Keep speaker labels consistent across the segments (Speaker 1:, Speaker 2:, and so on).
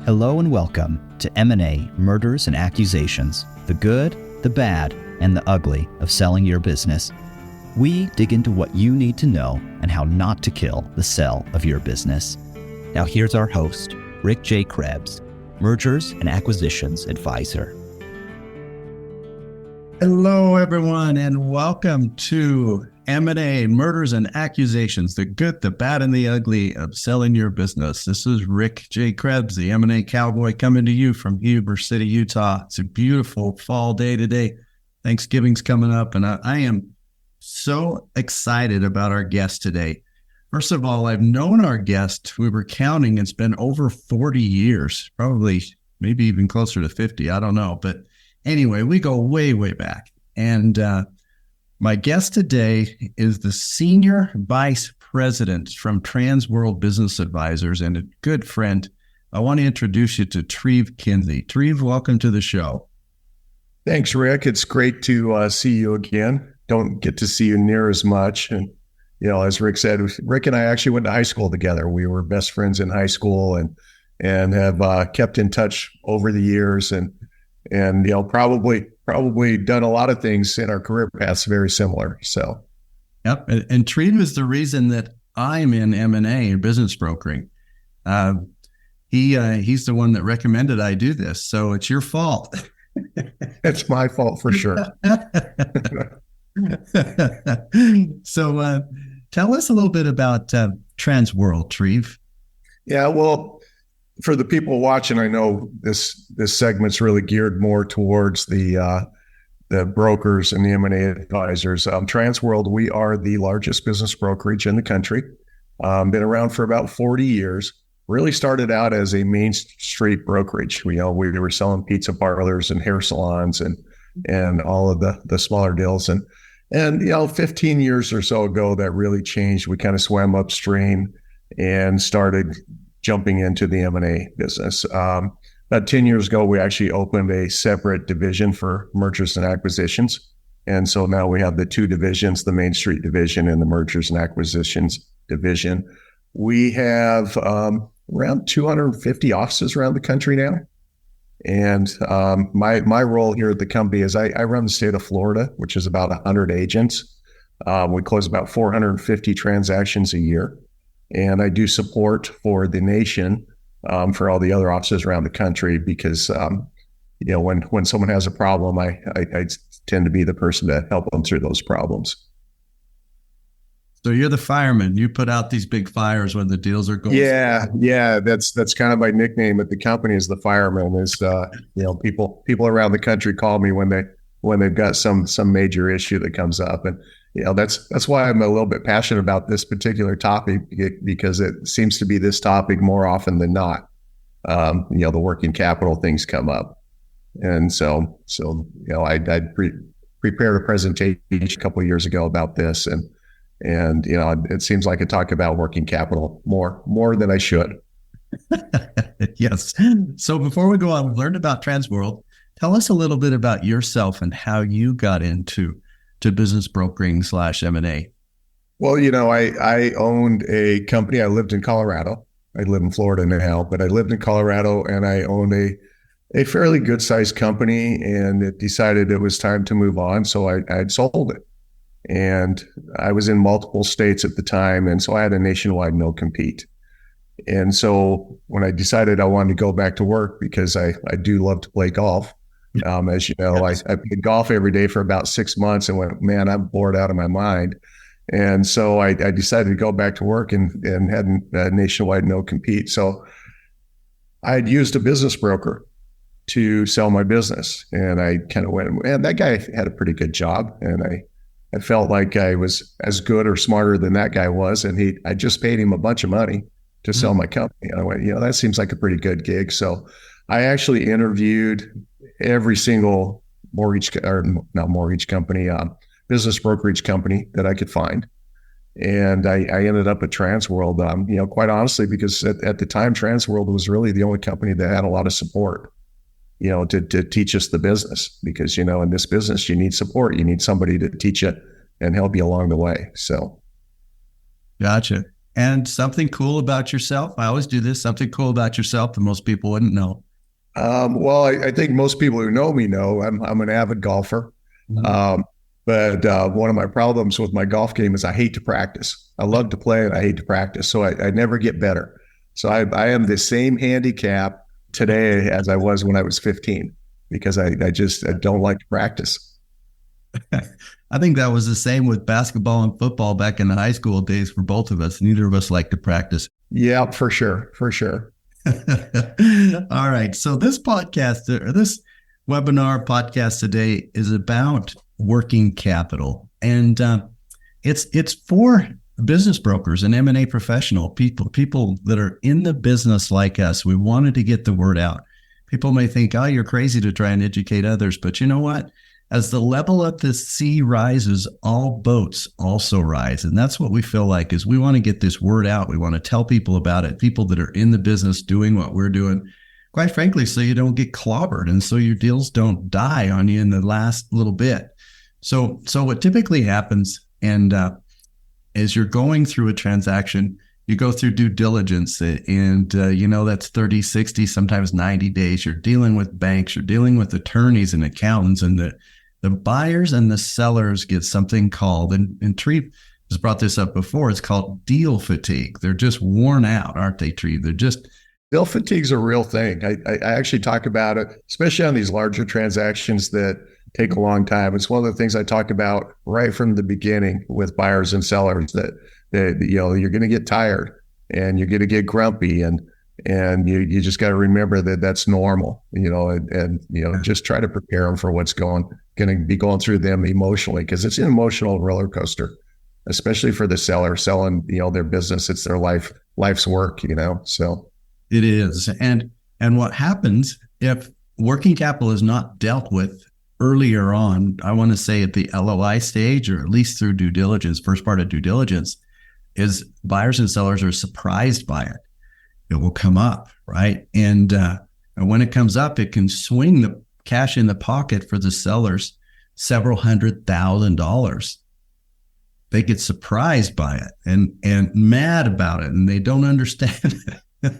Speaker 1: Hello and welcome to M&A, Murders and Accusations, the good, the bad, and the ugly of selling your business. We dig into what you need to know and how not to kill the sale of your business. Now here's our host, Rick J. Krebs, Mergers and Acquisitions Advisor.
Speaker 2: Hello, everyone, and welcome to M&A, Murders and Accusations, the good, the bad, and the ugly of selling your business. This is Rick J. Krebs, the M&A cowboy, coming to you from Heber City, Utah. It's a beautiful fall day today. Thanksgiving's coming up, and I am so excited about our guest today. First of all, I've known our guest, we were counting, it's been over 40 years, probably maybe even closer to 50, I don't know, but anyway, we go way, way back. And my guest today is the Senior Vice President from Transworld Business Advisors and a good friend. I want to introduce you to Treve Kinsey. Treve, welcome to the show.
Speaker 3: Thanks, Rick. It's great to see you again. Don't get to see you near as much. And, you know, as Rick said, Rick and I actually went to high school together. We were best friends in high school and have kept in touch over the years and you know, probably done a lot of things in our career paths very similar. So,
Speaker 2: yep. And Treve is the reason that I'm in M&A and business brokering. He's the one that recommended I do this, so it's your fault.
Speaker 3: It's my fault for sure.
Speaker 2: So, tell us a little bit about Transworld, Treve.
Speaker 3: Yeah, well, for the people watching, I know this segment's really geared more towards the brokers and the M&A advisors. Transworld, we are the largest business brokerage in the country. Been around for about 40 years. Really started out as a main street brokerage. We were selling pizza parlors and hair salons and all of the smaller deals. And 15 years or so ago, that really changed. We kind of swam upstream and started jumping into the M&A business. About 10 years ago, we actually opened a separate division for mergers and acquisitions. And so now we have the two divisions, the Main Street division and the mergers and acquisitions division. We have around 250 offices around the country now. And my role here at the company is I run the state of Florida, which is about 100 agents. We close about 450 transactions a year. And I do support for the nation for all the other offices around the country because, when someone has a problem, I tend to be the person to help them through those problems.
Speaker 2: So you're the fireman. You put out these big fires when the deals are going.
Speaker 3: Yeah. That's kind of my nickname at the company is the fireman. Is people around the country call me when they've got some major issue that comes up, and that's why I'm a little bit passionate about this particular topic because it seems to be this topic more often than not. The working capital things come up, and so I prepared a presentation a couple of years ago about this, and it seems like I talk about working capital more than I should.
Speaker 2: Yes. So before we go on, we've learned about Transworld. Tell us a little bit about yourself and how you got into business brokering / M&A.
Speaker 3: Well, I owned a company. I lived in Colorado. I live in Florida now, but I lived in Colorado and I owned a fairly good sized company, and it decided it was time to move on. So I'd sold it, and I was in multiple states at the time. And so I had a nationwide no compete. And so when I decided I wanted to go back to work, because I do love to play golf, as you know, I played golf every day for about 6 months and went, man, I'm bored out of my mind. And so I decided to go back to work and had a nationwide no compete. So I had used a business broker to sell my business. And I kind of went, man, that guy had a pretty good job. And I felt like I was as good or smarter than that guy was. And I just paid him a bunch of money to sell my company. And I went, that seems like a pretty good gig. So I actually interviewed every single business brokerage company that I could find. And I ended up at Transworld, quite honestly, because at the time, Transworld was really the only company that had a lot of support, to teach us the business, because, in this business, you need support. You need somebody to teach you and help you along the way. So.
Speaker 2: Gotcha. And something cool about yourself. I always do this. Something cool about yourself that most people wouldn't know.
Speaker 3: Well, I think most people who know me know I'm an avid golfer.
Speaker 2: Mhm.
Speaker 3: But one of my problems with my golf game is I hate to practice. I love to play and I hate to practice. So I never get better. So I am the same handicap today as I was when I was 15 because I don't like to practice.
Speaker 2: I think that was the same with basketball and football back in the high school days for both of us. Neither of us like to practice.
Speaker 3: Yeah, for sure. For sure.
Speaker 2: All right. So this podcast or this webinar podcast today is about working capital. And it's for business brokers and M&A professional people that are in the business like us. We wanted to get the word out. People may think, oh, you're crazy to try and educate others. But you know what? As the level of the sea rises, all boats also rise. And that's what we feel like is we want to get this word out. We want to tell people about it, people that are in the business doing what we're doing, quite frankly, so you don't get clobbered and so your deals don't die on you in the last little bit. So what typically happens, and as you're going through a transaction, you go through due diligence and, that's 30, 60, sometimes 90 days. You're dealing with banks, you're dealing with attorneys and accountants, and the buyers and the sellers get something called, and Treve has brought this up before, it's called deal fatigue. They're just worn out, aren't they, Treve? They're just...
Speaker 3: Deal fatigue is a real thing. I actually talk about it, especially on these larger transactions that take a long time. It's one of the things I talk about right from the beginning with buyers and sellers that you're going to get tired and you're going to get grumpy and you just got to remember that that's normal, and just try to prepare them for what's going to be going through them emotionally, because it's an emotional roller coaster, especially for the seller selling, their business. It's their life's work, so.
Speaker 2: It is. And what happens if working capital is not dealt with earlier on, I want to say at the LOI stage, or at least through due diligence, first part of due diligence, is buyers and sellers are surprised by it. It will come up, right? And when it comes up, it can swing the cash in the pocket for the sellers several $100,000. They get surprised by it and mad about it, and they don't understand it.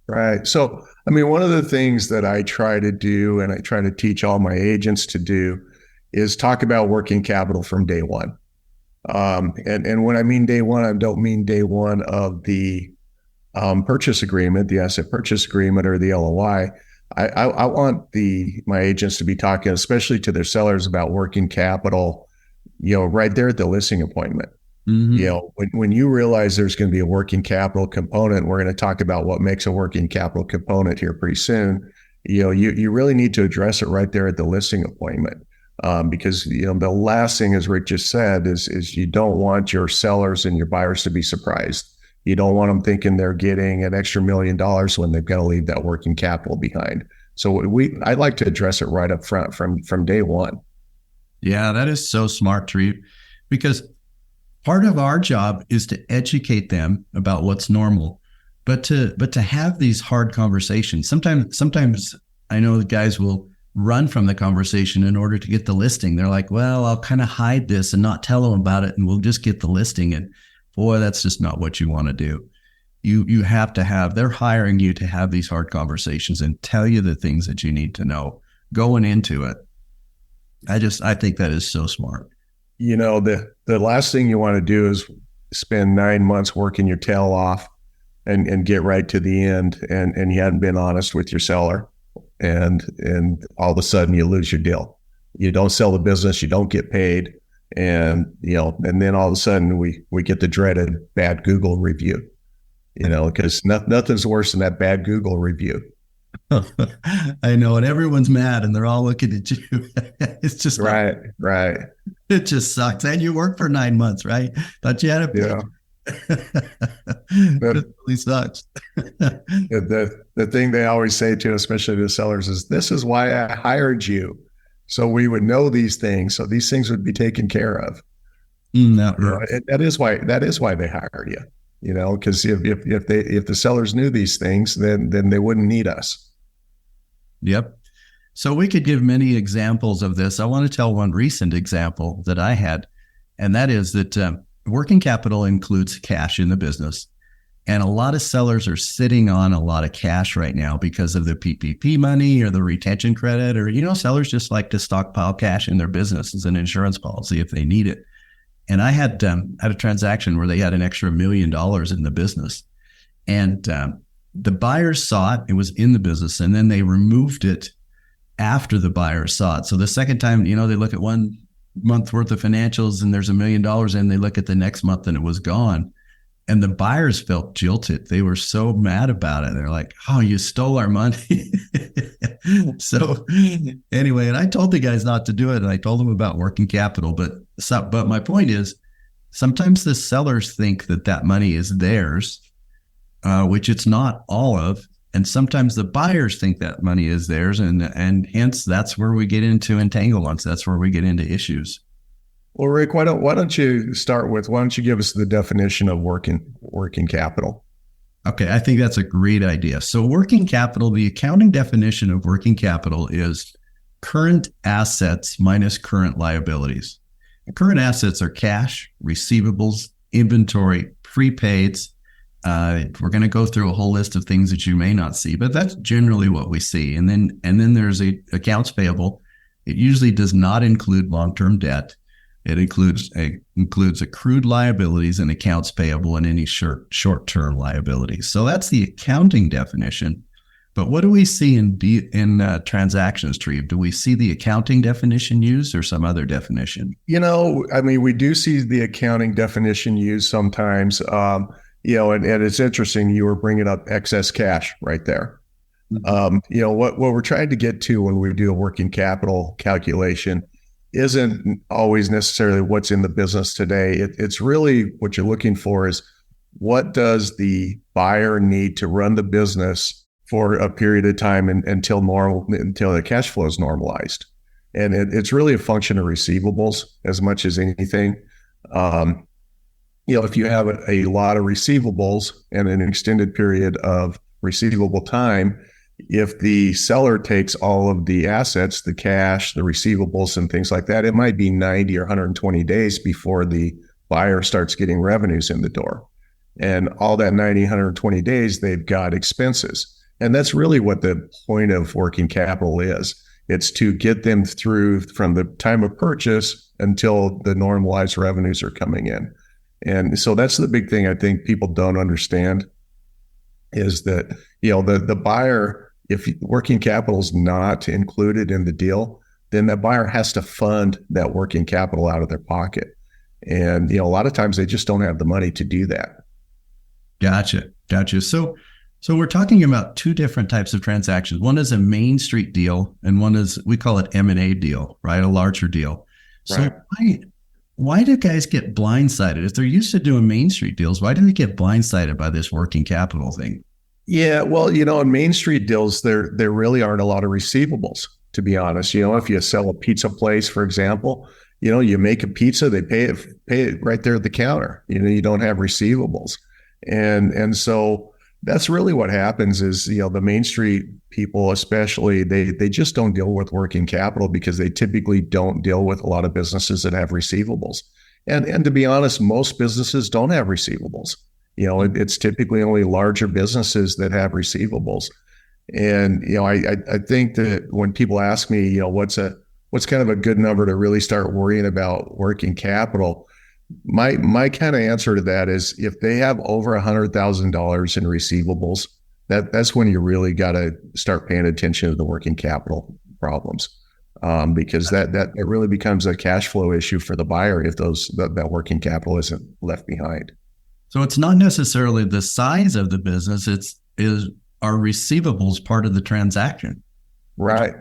Speaker 3: Right. So, one of the things that I try to do, and I try to teach all my agents to do, is talk about working capital from day one. And when I mean day one, I don't mean day one of the purchase agreement, the asset purchase agreement, or the LOI. I want my agents to be talking, especially to their sellers, about working capital, right there at the listing appointment. Mm-hmm. When you realize there's going to be a working capital component, we're going to talk about what makes a working capital component here pretty soon. You really need to address it right there at the listing appointment. Because the last thing, as Rick just said, is you don't want your sellers and your buyers to be surprised. You don't want them thinking they're getting an extra $1 million when they've got to leave that working capital behind. So I like to address it right up front from day one.
Speaker 2: Yeah, that is so smart, Treve, because part of our job is to educate them about what's normal, but to have these hard conversations. Sometimes I know the guys will run from the conversation in order to get the listing. They're like, well, I'll kind of hide this and not tell them about it, and we'll just get the listing. And boy, that's just not what you want to do. You have to have, they're hiring you to have these hard conversations and tell you the things that you need to know going into it. I think that is so smart.
Speaker 3: The last thing you want to do is spend 9 months working your tail off and get right to the end, and you hadn't been honest with your seller, and all of a sudden you lose your deal. You don't sell the business, you don't get paid, and then all of a sudden we get the dreaded bad Google review, because nothing's worse than that bad Google review.
Speaker 2: I know, and everyone's mad and they're all looking at you. It's just
Speaker 3: right.
Speaker 2: It just sucks. And you worked for 9 months, right? Thought you had a
Speaker 3: yeah.
Speaker 2: It really sucks.
Speaker 3: The thing they always say to, especially the sellers, is this is why I hired you, so we would know these things, so these things would be taken care of. That is why they hired you. Because if the sellers knew these things, then they wouldn't need us.
Speaker 2: Yep. So we could give many examples of this. I want to tell one recent example that I had, and that is that working capital includes cash in the business. And a lot of sellers are sitting on a lot of cash right now because of the PPP money or the retention credit, or, sellers just like to stockpile cash in their business as an insurance policy if they need it. And I had a transaction where they had an extra $1 million in the business. And the buyers saw it. It was in the business. And then they removed it after the buyers saw it. So the second time, they look at 1 month worth of financials and there's $1 million, and they look at the next month and it was gone. And the buyers felt jilted. They were so mad about it. They're like, "Oh, you stole our money." So anyway, and I told the guys not to do it. And I told them about working capital. But my point is, sometimes the sellers think that money is theirs, which it's not all of. And sometimes the buyers think that money is theirs. And hence, that's where we get into entanglements. That's where we get into issues.
Speaker 3: Well, Rick, why don't you start with, why don't you give us the definition of working capital?
Speaker 2: Okay, I think that's a great idea. So working capital, the accounting definition of working capital is current assets minus current liabilities. And current assets are cash, receivables, inventory, prepaids. We're going to go through a whole list of things that you may not see, but that's generally what we see. And then there's accounts payable. It usually does not include long-term debt. It includes accrued liabilities and accounts payable and any short-term liabilities. So that's the accounting definition. But what do we see in transactions, Treve? Do we see the accounting definition used or some other definition?
Speaker 3: We do see the accounting definition used sometimes. And it's interesting. You were bringing up excess cash right there. Mm-hmm. What we're trying to get to when we do a working capital calculation isn't always necessarily what's in the business today. It's really what you're looking for is, what does the buyer need to run the business for a period of time until the cash flow is normalized. And it's really a function of receivables as much as anything. If you have a lot of receivables and an extended period of receivable time, if the seller takes all of the assets, the cash, the receivables, and things like that, it might be 90 or 120 days before the buyer starts getting revenues in the door. And all that 90, 120 days, they've got expenses. And that's really what the point of working capital is. It's to get them through from the time of purchase until the normalized revenues are coming in. And so that's the big thing I think people don't understand, is that, the buyer, if working capital is not included in the deal, then that buyer has to fund that working capital out of their pocket. And, a lot of times they just don't have the money to do that.
Speaker 2: Gotcha. So we're talking about two different types of transactions. One is a Main Street deal, and one is, we call it M&A deal, right? A larger deal. So
Speaker 3: right.
Speaker 2: Why do guys get blindsided? If they're used to doing Main Street deals, why do they get blindsided by this working capital thing?
Speaker 3: Yeah, well, in Main Street deals, there really aren't a lot of receivables, to be honest. If you sell a pizza place, for example, you make a pizza, they pay it right there at the counter. You don't have receivables. And so that's really what happens is, the Main Street people, especially, they just don't deal with working capital because they typically don't deal with a lot of businesses that have receivables. And to be honest, most businesses don't have receivables. It's typically only larger businesses that have receivables. And, I think that when people ask me, what's kind of a good number to really start worrying about working capital, my kind of answer to that is, if they have over $100,000 in receivables, that's when you really got to start paying attention to the working capital problems. Because that really becomes a cash flow issue for the buyer if that working capital isn't left behind.
Speaker 2: So it's not necessarily the size of the business, are receivables part of the transaction?
Speaker 3: Right.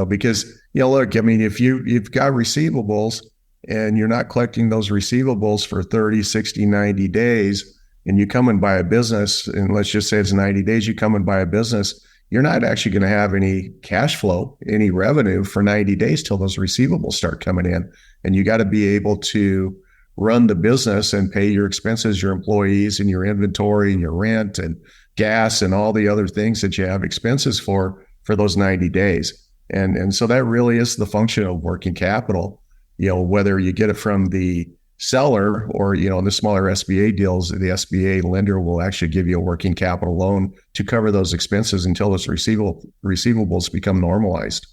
Speaker 3: Because, look, if you've got receivables and you're not collecting those receivables for 30, 60, 90 days, and you come and buy a business, and let's just say it's 90 days, you come and buy a business, you're not actually going to have any cash flow, any revenue for 90 days till those receivables start coming in. And you got to be able to run the business and pay your expenses, your employees and your inventory and your rent and gas and all the other things that you have expenses for those 90 days. And so that really is the function of working capital, whether you get it from the seller, or in the smaller SBA deals, the SBA lender will actually give you a working capital loan to cover those expenses until those receivables become normalized.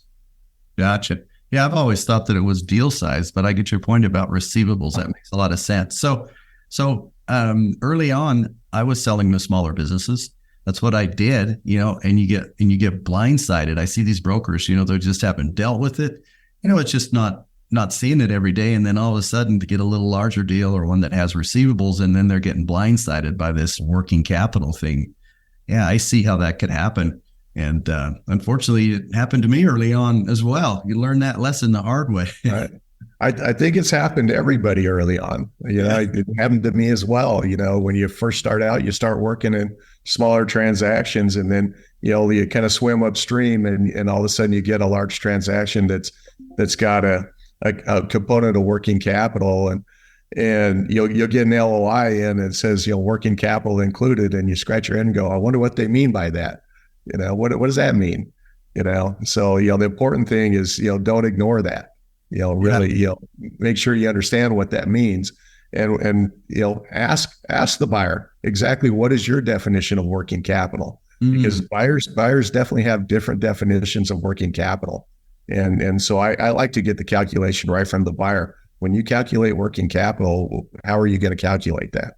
Speaker 2: Gotcha. Yeah, I've always thought that it was deal size, but I get your point about receivables. That makes a lot of sense. So early on, I was selling to smaller businesses. That's what I did, and you get blindsided. I see these brokers, they just haven't dealt with it. It's just not seeing it every day. And then all of a sudden to get a little larger deal or one that has receivables, and then they're getting blindsided by this working capital thing. Yeah, I see how that could happen. And unfortunately, it happened to me early on as well. You learn that lesson the hard way.
Speaker 3: Right. I think it's happened to everybody early on. It happened to me as well. When you first start out, you start working in smaller transactions, and then you kind of swim upstream, and all of a sudden you get a large transaction that's got a component of working capital, and you'll get an LOI in and it says working capital included, and you scratch your head and go, I wonder what they mean by that. What does that mean? So the important thing is don't ignore that. Really, make sure you understand what that means, and ask the buyer exactly what is your definition of working capital, because buyers definitely have different definitions of working capital, and so I like to get the calculation right from the buyer. When you calculate working capital, how are you going to calculate that?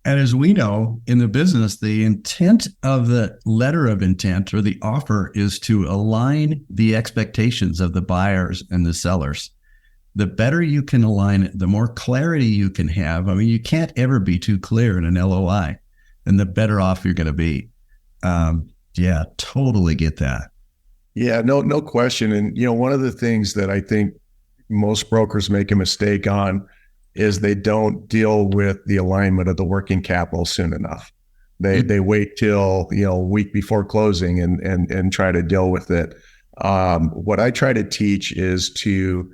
Speaker 2: And as we know in the business, the intent of the letter of intent or the offer is to align the expectations of the buyers and the sellers. The better you can align it, the more clarity you can have. I mean, you can't ever be too clear in an LOI, and the better off you're going to be. Yeah, totally get that.
Speaker 3: Yeah, no question. And, one of the things that I think most brokers make a mistake on is they don't deal with the alignment of the working capital soon enough. They wait till a week before closing and try to deal with it. What I try to teach is to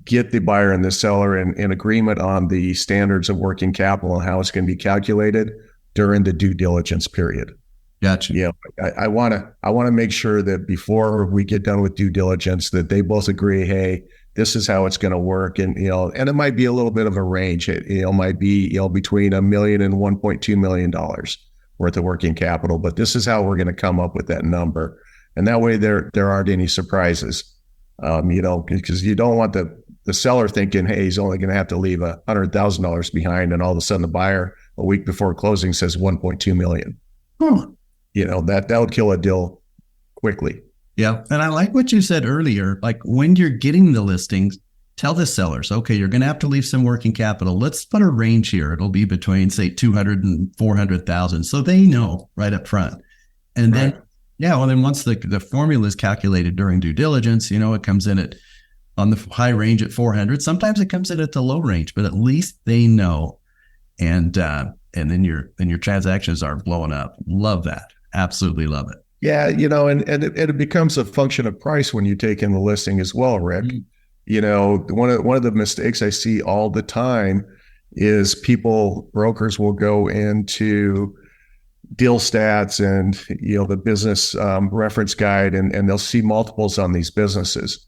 Speaker 3: get the buyer and the seller in agreement on the standards of working capital and how it's going to be calculated during the due diligence period.
Speaker 2: Gotcha.
Speaker 3: I want to make sure that before we get done with due diligence that they both agree, hey, this is how it's going to work. And, and it might be a little bit of a range. It might be, between $1 million and $1.2 million worth of working capital, but this is how we're going to come up with that number. And that way there aren't any surprises, because you don't want the seller thinking, hey, he's only going to have to leave $100,000 behind. And all of a sudden the buyer a week before closing says 1.2 million. That would kill a deal quickly.
Speaker 2: Yeah. And I like what you said earlier, like when you're getting the listings, tell the sellers, okay, you're going to have to leave some working capital. Let's put a range here. It'll be between, say, 200 and 400,000. So they know right up front. And then, then once the formula is calculated during due diligence, it comes in on the high range at 400. Sometimes it comes in at the low range, but at least they know. And then your transactions are blowing up. Love that. Absolutely love it.
Speaker 3: Yeah, and it becomes a function of price when you take in the listing as well, Rick. One of the mistakes I see all the time is brokers will go into deal stats and the business reference guide, and they'll see multiples on these businesses,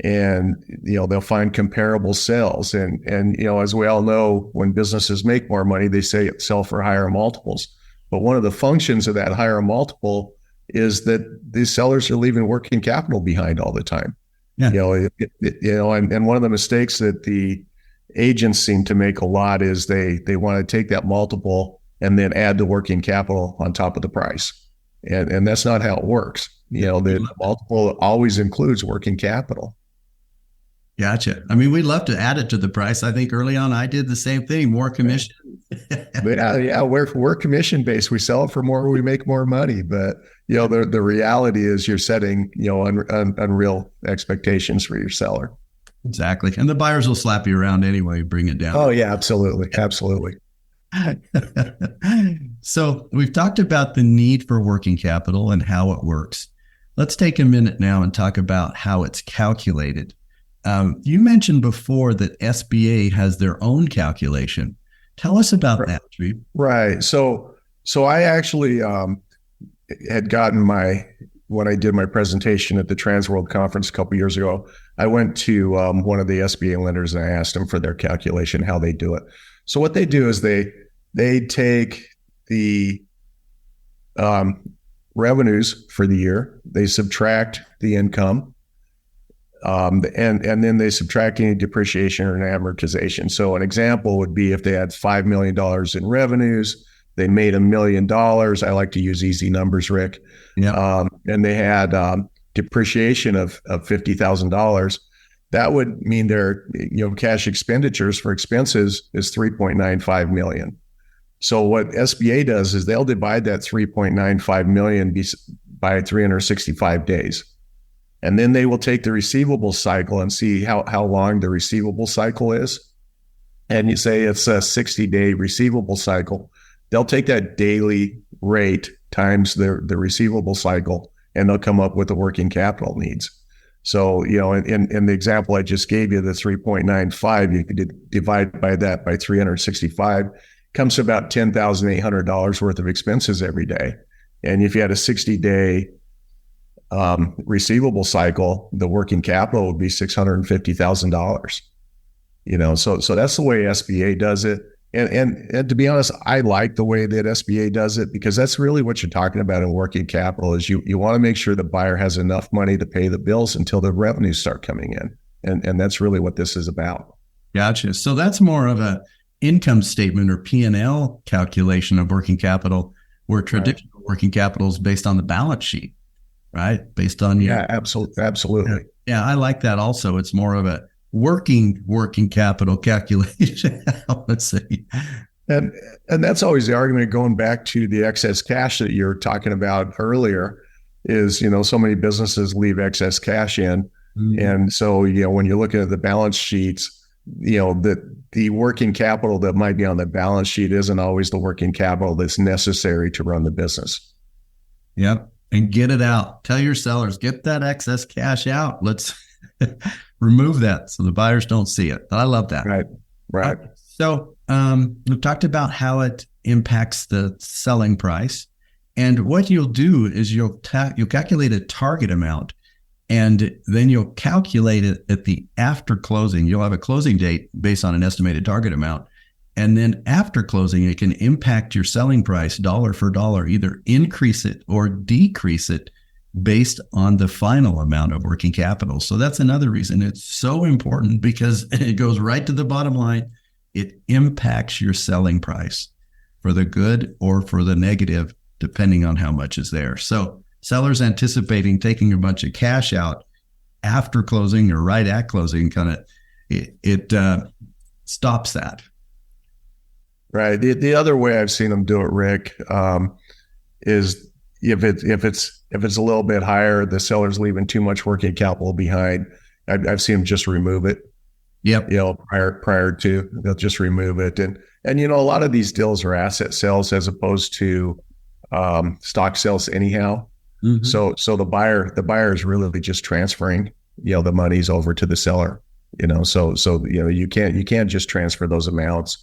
Speaker 3: and they'll find comparable sales, and as we all know, when businesses make more money, they sell for higher multiples. But one of the functions of that higher multiple is that these sellers are leaving working capital behind all the time. Yeah. And one of the mistakes that the agents seem to make a lot is they want to take that multiple and then add the working capital on top of the price. And that's not how it works. The multiple always includes working capital.
Speaker 2: Gotcha. I mean, we love to add it to the price. I think early on I did the same thing, more commission. We're commission based. We sell it for more, we make more money. But the reality is you're setting unreal expectations for your seller. Exactly. And the buyers will slap you around anyway, bring it down.
Speaker 3: Oh yeah, absolutely.
Speaker 2: So we've talked about the need for working capital and how it works. Let's take a minute now and talk about how it's calculated. You mentioned before that SBA has their own calculation. Tell us about that, Treve.
Speaker 3: Right. So I actually had gotten my when I did my presentation at the Transworld conference a couple years ago, I went to one of the SBA lenders and I asked them for their calculation, how they do it. So what they do is they take the revenues for the year, they subtract the income, and then they subtract any depreciation or amortization. So an example would be if they had $5 million in revenues, they made $1 million. I like to use easy numbers, Rick.
Speaker 2: Yeah.
Speaker 3: And they had depreciation of $50,000. That would mean their cash expenditures for expenses is $3.95 million. So what SBA does is they'll divide that $3.95 million by 365 days. And then they will take the receivable cycle and see how long the receivable cycle is. And you say it's a 60-day receivable cycle. They'll take that daily rate times the receivable cycle, and they'll come up with the working capital needs. So, in the example I just gave you, the 3.95, you could divide by that by 365, comes to about $10,800 worth of expenses every day. And if you had a 60-day receivable cycle, the working capital would be $650,000. So that's the way SBA does it. And to be honest, I like the way that SBA does it, because that's really what you're talking about in working capital is you want to make sure the buyer has enough money to pay the bills until the revenues start coming in. And that's really what this is about.
Speaker 2: Gotcha. So that's more of a income statement or P&L calculation of working capital, where traditional working capital is based on the balance sheet, right? Based on
Speaker 3: absolutely.
Speaker 2: Yeah, I like that also. It's more of a working capital calculation. Let's see.
Speaker 3: And that's always the argument, going back to the excess cash that you're talking about earlier, is, so many businesses leave excess cash in. Mm-hmm. And so, when you're looking at the balance sheets, the working capital that might be on the balance sheet isn't always the working capital that's necessary to run the business.
Speaker 2: Yep. And get it out. Tell your sellers, get that excess cash out. Let's remove that so the buyers don't see it. I love that.
Speaker 3: Right.
Speaker 2: So we've talked about how it impacts the selling price. And what you'll do is you'll calculate a target amount, and then you'll calculate it at the after closing. You'll have a closing date based on an estimated target amount. And then after closing, it can impact your selling price dollar for dollar, either increase it or decrease it based on the final amount of working capital. So that's another reason it's so important, because it goes right to the bottom line. It impacts your selling price for the good or for the negative, depending on how much is there. So sellers anticipating taking a bunch of cash out after closing or right at closing, it stops that.
Speaker 3: Right. The other way I've seen them do it, Rick, is if it's a little bit higher, the seller's leaving too much working capital behind, I've seen them just remove it.
Speaker 2: Yep.
Speaker 3: Prior to, they'll just remove it. And a lot of these deals are asset sales as opposed to stock sales anyhow. Mm-hmm. So the buyer is really just transferring, the monies over to the seller, so you can't just transfer those amounts,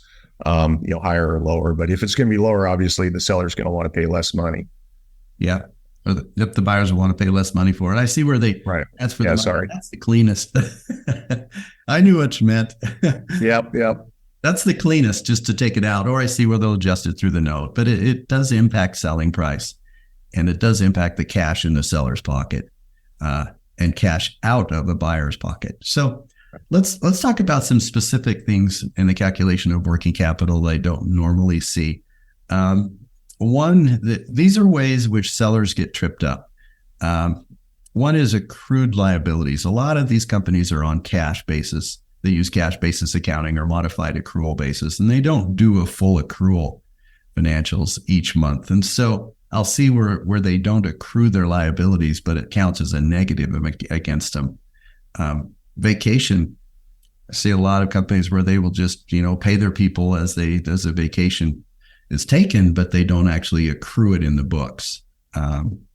Speaker 3: higher or lower. But if it's going to be lower, obviously the seller's going to want to pay less money.
Speaker 2: Yeah. If the buyers want to pay less money for it. I see where
Speaker 3: right.
Speaker 2: That's for that's the cleanest. I knew what you meant.
Speaker 3: Yep.
Speaker 2: That's the cleanest, just to take it out. Or I see where they'll adjust it through the note. But it does impact selling price, and it does impact the cash in the seller's pocket and cash out of the buyer's pocket. So let's talk about some specific things in the calculation of working capital they don't normally see. These are ways which sellers get tripped up. One is accrued liabilities. A lot of these companies are on cash basis. They use cash basis accounting or modified accrual basis, and they don't do a full accrual financials each month. And so I'll see where they don't accrue their liabilities, but it counts as a negative against them. Vacation. I see a lot of companies where they will just, pay their people as a vacation is taken, but they don't actually accrue it in the books.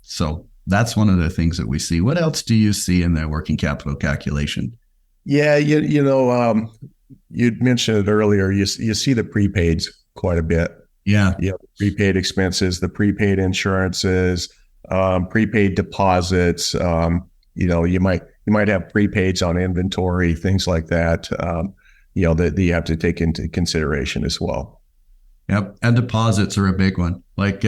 Speaker 2: So that's one of the things that we see. What else do you see in that working capital calculation?
Speaker 3: Yeah, you'd mentioned it earlier. You see the prepaids quite a bit.
Speaker 2: Yeah.
Speaker 3: Prepaid expenses, the prepaid insurances, prepaid deposits. You might have prepaids on inventory, things like that. That you have to take into consideration as well.
Speaker 2: Yep, and deposits are a big one. Like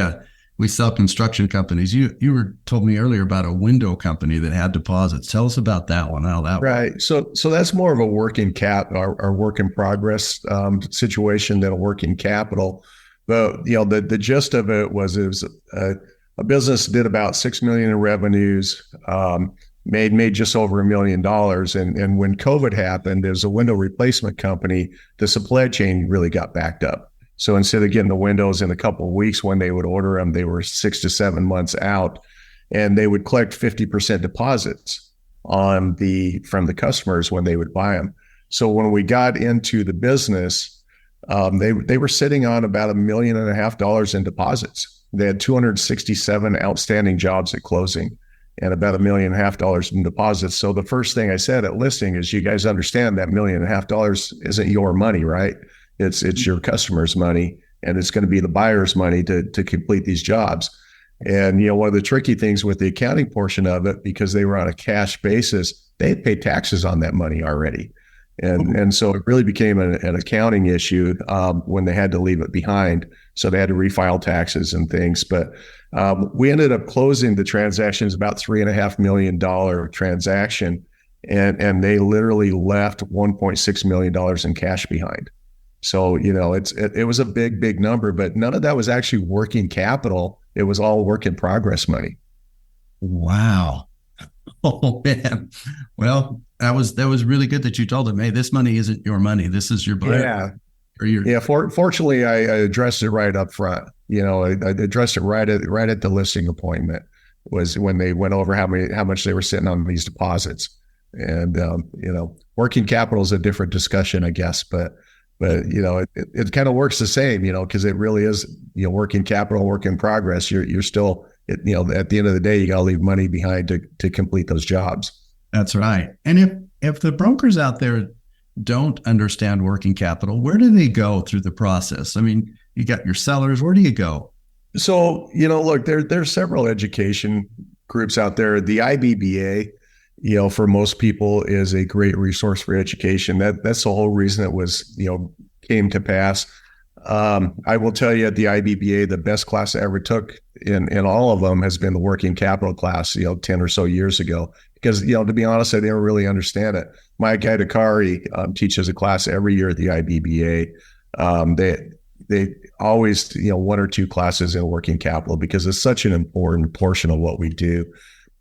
Speaker 2: we sell construction companies. You told me earlier about a window company that had deposits. Tell us about that one. How that
Speaker 3: right.
Speaker 2: works.
Speaker 3: So that's more of a working cap or work in progress situation than a working capital. But the gist of it was a business did about $6 million in revenues, made just over $1 million. And when COVID happened, as a window replacement company, the supply chain really got backed up. So instead of getting the windows in a couple of weeks when they would order them, they were 6 to 7 months out, and they would collect 50% deposits from the customers when they would buy them. So when we got into the business, they were sitting on about $1.5 million in deposits. They had 267 outstanding jobs at closing and about $1.5 million in deposits. So the first thing I said at listing is, you guys understand that $1.5 million isn't your money, right? It's your customer's money, and it's going to be the buyer's money to complete these jobs. And one of the tricky things with the accounting portion of it, because they were on a cash basis, they had paid taxes on that money already, and so it really became an accounting issue when they had to leave it behind. So they had to refile taxes and things. But we ended up closing the transaction. It's about $3.5 million transaction, and they literally left $1.6 million in cash behind. So, it was a big number, but none of that was actually working capital. It was all work in progress money.
Speaker 2: Wow. Oh man. Well, that was really good that you told them, hey, this money isn't your money. This is your buyer.
Speaker 3: Yeah. Fortunately, I addressed it right up front. I addressed it right at the listing appointment, was when they went over how much they were sitting on these deposits. And, working capital is a different discussion, I guess, but it kind of works the same, because it really is, working capital, work in progress. You're still, at the end of the day, you got to leave money behind to complete those jobs.
Speaker 2: That's right. And if the brokers out there don't understand working capital, where do they go through the process? I mean, you got your sellers. Where do you go?
Speaker 3: So, look, there's several education groups out there. The IBBA, for most people, is a great resource for education. That's the whole reason it was, came to pass. I will tell you, at the IBBA, the best class I ever took in all of them has been the working capital class, 10 or so years ago. Because, to be honest, I didn't really understand it. My guy Dakari teaches a class every year at the IBBA. They always, 1 or 2 classes in working capital, because it's such an important portion of what we do.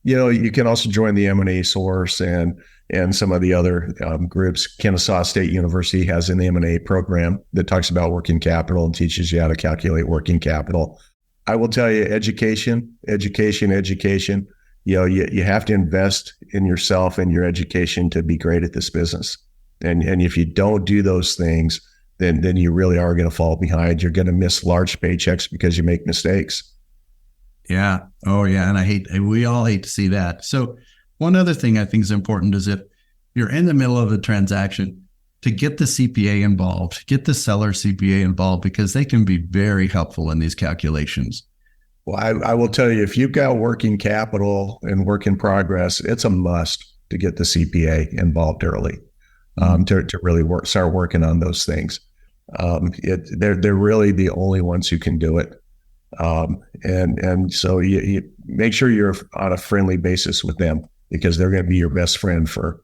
Speaker 3: You can also join the M&A source and some of the other groups. Kennesaw State University has an M&A program that talks about working capital and teaches you how to calculate working capital. I will tell you, education. You have to invest in yourself and your education to be great at this business. And if you don't do those things, then you really are going to fall behind. You're going to miss large paychecks because you make mistakes.
Speaker 2: Yeah. Oh, yeah. And we all hate to see that. So one other thing I think is important is, if you're in the middle of a transaction, to get the CPA involved, get the seller CPA involved, because they can be very helpful in these calculations.
Speaker 3: Well, I will tell you, if you've got working capital and work in progress, it's a must to get the CPA involved early, to really start working on those things. They're really the only ones who can do it. And so you make sure you're on a friendly basis with them, because they're going to be your best friend for,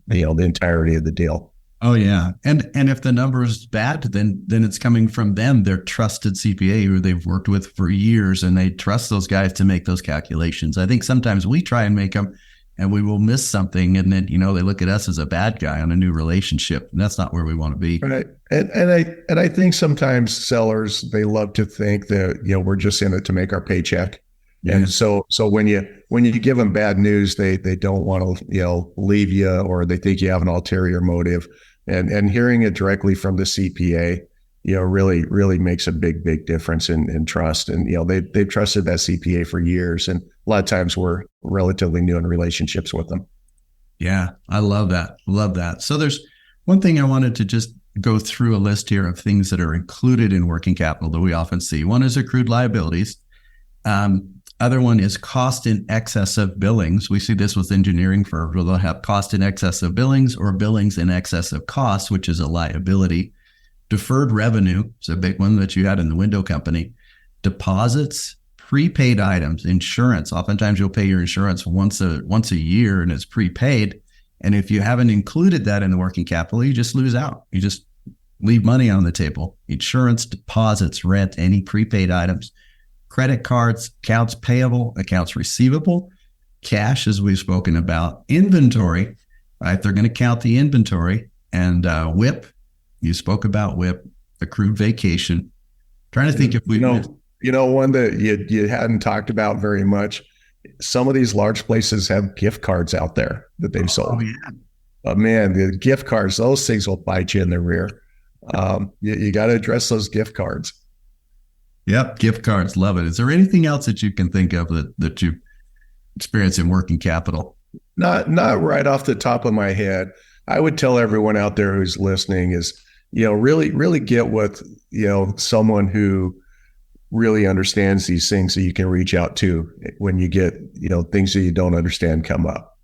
Speaker 3: the entirety of the deal.
Speaker 2: Oh yeah. And if the number is bad, then it's coming from them, their trusted CPA who they've worked with for years, and they trust those guys to make those calculations. I think sometimes we try and make them, and we will miss something, and then, they look at us as a bad guy on a new relationship, and that's not where we want to be.
Speaker 3: Right. And I think sometimes sellers, they love to think that, we're just in it to make our paycheck. Yeah. And so when you give them bad news, they don't want to, leave you, or they think you have an ulterior motive. And hearing it directly from the CPA, really makes a big difference in trust. And, they've trusted that CPA for years. And a lot of times we're relatively new in relationships with them.
Speaker 2: Yeah, I love that. Love that. So there's one thing I wanted to just go through a list here of things that are included in working capital that we often see. One is accrued liabilities. Other one is cost in excess of billings. We see this with engineering firms where they'll have cost in excess of billings or billings in excess of cost, which is a liability. Deferred revenue is a big one that you had in the window company. Deposits, prepaid items, insurance. Oftentimes you'll pay your insurance once a year and it's prepaid. And if you haven't included that in the working capital, you just lose out. You just leave money on the table. Insurance, deposits, rent, any prepaid items. Credit cards, accounts payable, accounts receivable, cash, as we've spoken about, inventory, right? They're going to count the inventory, and WIP. You spoke about WIP, accrued vacation. Trying to think if we
Speaker 3: one that you hadn't talked about very much. Some of these large places have gift cards out there that they've sold.
Speaker 2: Yeah.
Speaker 3: But man, the gift cards, those things will bite you in the rear. You got to address those gift cards.
Speaker 2: Yep, gift cards, love it. Is there anything else that you can think of that you experience in working capital?
Speaker 3: Not right off the top of my head. I would tell everyone out there who's listening is, really get with, someone who really understands these things that you can reach out to when you get, things that you don't understand come up.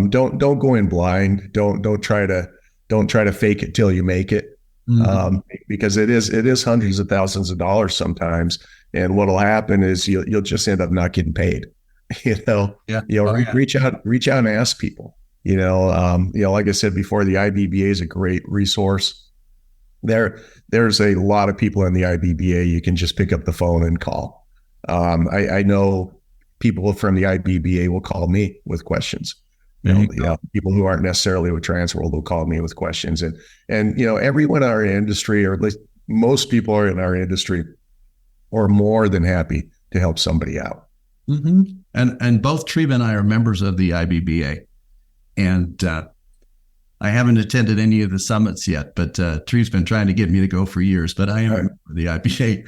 Speaker 3: Don't go in blind. Don't try to fake it till you make it. Mm-hmm. Because it is hundreds of thousands of dollars sometimes, and what'll happen is you'll just end up not getting paid. Reach out and ask people. Like I said before, the IBBA is a great resource. There's a lot of people in the IBBA. You can just pick up the phone and call. I know people from the IBBA will call me with questions. People who aren't necessarily with Transworld will call me with questions, and everyone in our industry, or at least most people are in our industry, are more than happy to help somebody out.
Speaker 2: Mm-hmm. And both Treve and I are members of the IBBA, and I haven't attended any of the summits yet, but Treve's been trying to get me to go for years. But I am a member of the IBBA.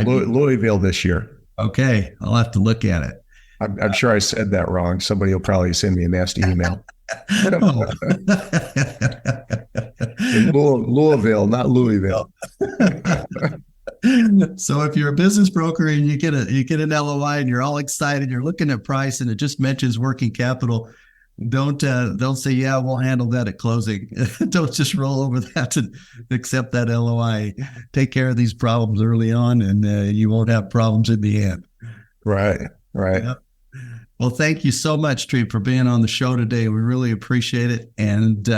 Speaker 3: Louisville this year. Okay,
Speaker 2: I'll have to look at it.
Speaker 3: I'm sure I said that wrong. Somebody will probably send me a nasty email. Louisville, not Louisville.
Speaker 2: So if you're a business broker and you get an LOI and you're all excited, you're looking at price and it just mentions working capital, don't say, yeah, we'll handle that at closing. Don't just roll over that and accept that LOI. Take care of these problems early on, and you won't have problems in the end.
Speaker 3: Right.
Speaker 2: Yep. Well, thank you so much, Treve, for being on the show today. We really appreciate it. And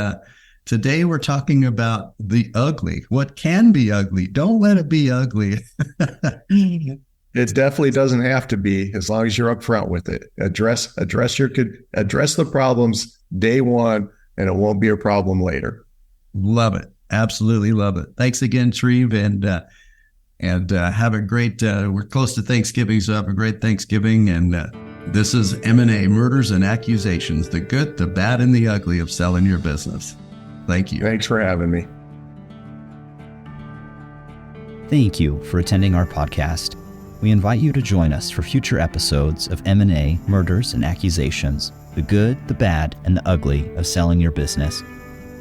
Speaker 2: today we're talking about the ugly. What can be ugly? Don't let it be ugly.
Speaker 3: It definitely doesn't have to be, as long as you're upfront with it. Address the problems day one, and it won't be a problem later.
Speaker 2: Love it. Absolutely love it. Thanks again, Treve, and have a great. We're close to Thanksgiving, so have a great Thanksgiving. And this is M&A, Murders and Accusations: the good, the bad, and the ugly of selling your business. Thank you.
Speaker 3: Thanks for having me.
Speaker 1: Thank you for attending our podcast. We invite you to join us for future episodes of M&A, Murders and Accusations: the good, the bad, and the ugly of selling your business.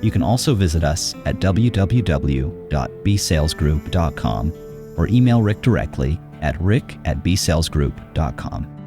Speaker 1: You can also visit us at www.bsalesgroup.com or email Rick directly at rick@bsalesgroup.com.